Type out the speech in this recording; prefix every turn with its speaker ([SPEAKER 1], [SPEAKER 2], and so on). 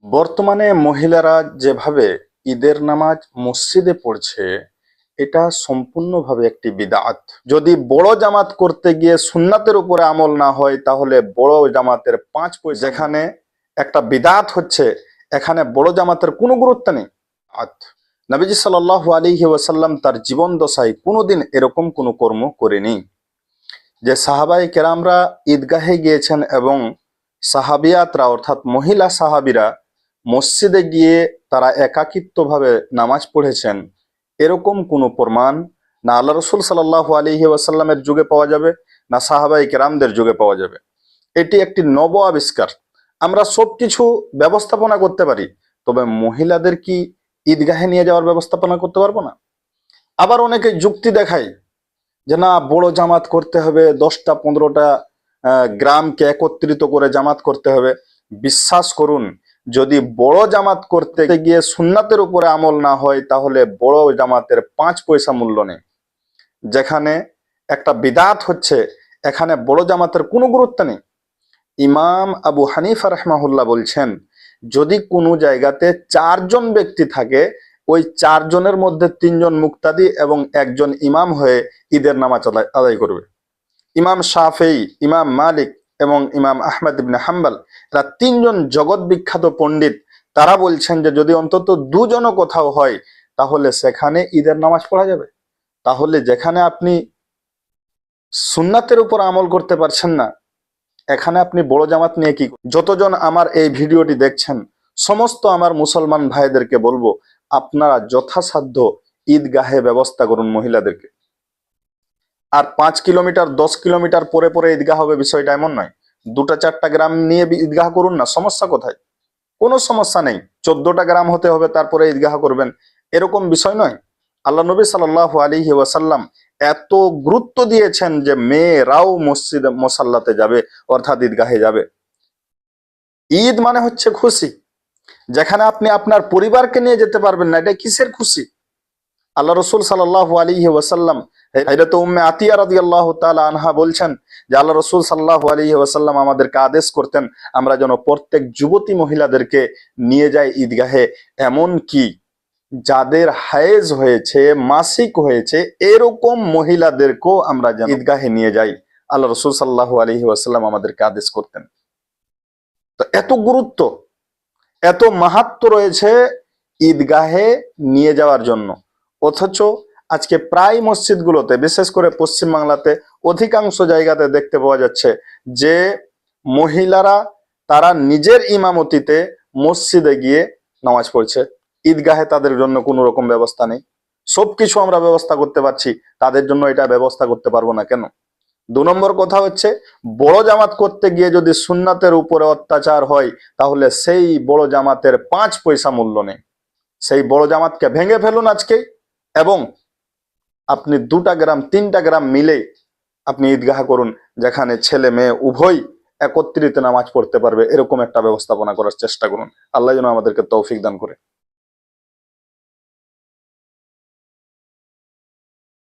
[SPEAKER 1] বর্তমানে মহিলারা যেভাবে ঈদের নামাজ মসজিদে পড়ছে, এটা সম্পূর্ণভাবে একটি বিদআত। যদি বড় জামাত করতে গিয়ে সুন্নাতের উপরে আমল না হয়, তাহলে বড় জামাতের 5 পয়সা। যেখানে একটা বিদআত হচ্ছে, এখানে বড় জামাতের কোনো গুরুত্ব নেই। নবীজি সাল্লাল্লাহু আলাইহি ওয়াসাল্লাম তার জীবন দশায় কোনোদিন এরকম কোনো কর্ম করেনি যে সাহাবায়ে কেরামরা ঈদগাহে গিয়েছেন এবং সাহাবিয়াতরা অর্থাৎ মহিলা সাহাবীরা মসজিদে গিয়ে তারা একাকিত্বভাবে নামাজ পড়েছেন। এরকম কোনো প্রমাণ না আল্লাহ রসুল সাল্লাল্লাহু আলাইহি ওয়াসাল্লামের যুগে পাওয়া যাবে, না সাহাবায়ে কেরামদের যুগে পাওয়া যাবে। এটি একটি নব আবিষ্কার। আমরা সবকিছু ব্যবস্থাপনা করতে পারি, তবে মহিলাদের কি ঈদগাহে নিয়ে যাওয়ার ব্যবস্থাপনা করতে পারবো না? আবার অনেকে যুক্তি দেখায় যে না, বড় জামাত করতে হবে, 10টা 15টা গ্রামকে একত্রিত করে জামাত করতে হবে। বিশ্বাস করুন, যদি বড় জামাত করতে গিয়ে সুন্নাতের উপরে আমল না হয়, তাহলে বড় জামাতের 5 পয়সা মূল্য নেই। যেখানে একটা বিদআত হচ্ছে, এখানে বড় জামাতের কোনো গুরুত্ব নেই। ইমাম আবু হানিফা রাহমাহুল্লাহ বলছেন, যদি কোনো জায়গাতে 4 জন ব্যক্তি থাকে, ওই 4 জনের মধ্যে 3 জন মুক্তাদি এবং একজন ইমাম হয়ে ঈদের নামাজ আদায় করবে। ইমাম শাফেঈ, ইমাম মালিক এবং ইমাম আহমদ ইবনে হাম্বল, এরা 3 জন জগৎ বিখ্যাত পণ্ডিত। তারা বলছেন যে যদি অন্তত 2 জনও কোথাও হয়, তাহলে সেখানে ঈদের নামাজ পড়া যাবে। তাহলে যেখানে আপনি সুন্নাতের উপর আমল করতে পারছেন না, এখানে আপনি বড় জামাত নিয়ে কি? যতজন আমার এই ভিডিওটি দেখছেন, সমস্ত আমার মুসলমান ভাইদেরকে বলবো, আপনারা যথাসাধ্য ঈদগাহে ব্যবস্থা করুন মহিলাদেরকে। আর 5 কিলোমিটার 10 কিলোমিটার পরে পরে ঈদগাহ হবে, বিষয়টা এমন নয়। 2টা 4টা গ্রাম নিয়ে ঈদগাহ করুন না, সমস্যা কোথায়? কোনো সমস্যা নেই। 14টা গ্রাম হতে হবে, তারপরে ঈদগাহ করবেন, এরকম বিষয় নয়। আল্লাহ নবী সাল্লাল্লাহু আলাইহি ওয়াসাল্লাম এত গুরুত্ব দিয়েছেন যে মেয়েরাও মসজিদে মুসাল্লাতে যাবে, অর্থাৎ ঈদগাহে যাবে। ঈদ মানে হচ্ছে খুশি। যেখানে আপনি আপনার পরিবারকে নিয়ে যেতে পারবেন না, এটা কিসের খুশি? আল্লাহ রসুল সাল্লাল্লাহু আলাইহি ওয়াসাল্লাম, হযরত উম্মে আতিয়া রাদিয়াল্লাহু তাআলা আনহা বলছেন যে আল্লাহ রসুল সাল্লাল্লাহু আলাইহি ওয়াসাল্লাম আমাদেরকে আদেশ করতেন আমরা যেন প্রত্যেক যুবতী মহিলাদেরকে নিয়ে যাই ঈদগাহে। এমন কি যাদের হায়েজ হয়েছে, মাসিক হয়েছে, এরকম মহিলাদেরকেও আমরা যেন ঈদগাহে নিয়ে যাই, আল্লাহ রসুল সাল্লাল্লাহু আলাইহি ওয়াসাল্লাম আমাদেরকে আদেশ করতেন। তো এত গুরুত্ব, এত মাহাত্ম্য রয়েছে ঈদগাহে নিয়ে যাওয়ার জন্য। অথচ আজকে প্রায় মসজিদগুলোতে, বিশেষ করে পশ্চিমবাংলাতে অধিকাংশ জায়গাতে দেখতে পাওয়া যাচ্ছে যে মহিলারা তারা নিজের ইমামতিতে মসজিদে গিয়ে নামাজ পড়ছে। ঈদগাহে তাদের জন্য কোনো রকম ব্যবস্থা নেই। সবকিছু আমরা ব্যবস্থা করতে পারছি, তাদের জন্য এটা ব্যবস্থা করতে পারবো না কেন? 2 নম্বর কথা হচ্ছে, বড় জামাত করতে গিয়ে যদি সুন্নাতের উপরে অত্যাচার হয়, তাহলে সেই বড় জামাতের 5 পয়সা মূল্য নেই। সেই বড় জামাতকে ভেঙে ফেলুন আজকে, এবং আপনি 2টা গ্রাম 3টা গ্রাম মিলে আপনি ঈদগাহ করুন, যেখানে ছেলে মেয়ে উভয় একত্রিত নামাজ পড়তে পারবে। এরকম একটা ব্যবস্থাপনা করার চেষ্টা করুন। আল্লাহ যেন আমাদেরকে তৌফিক দান করে।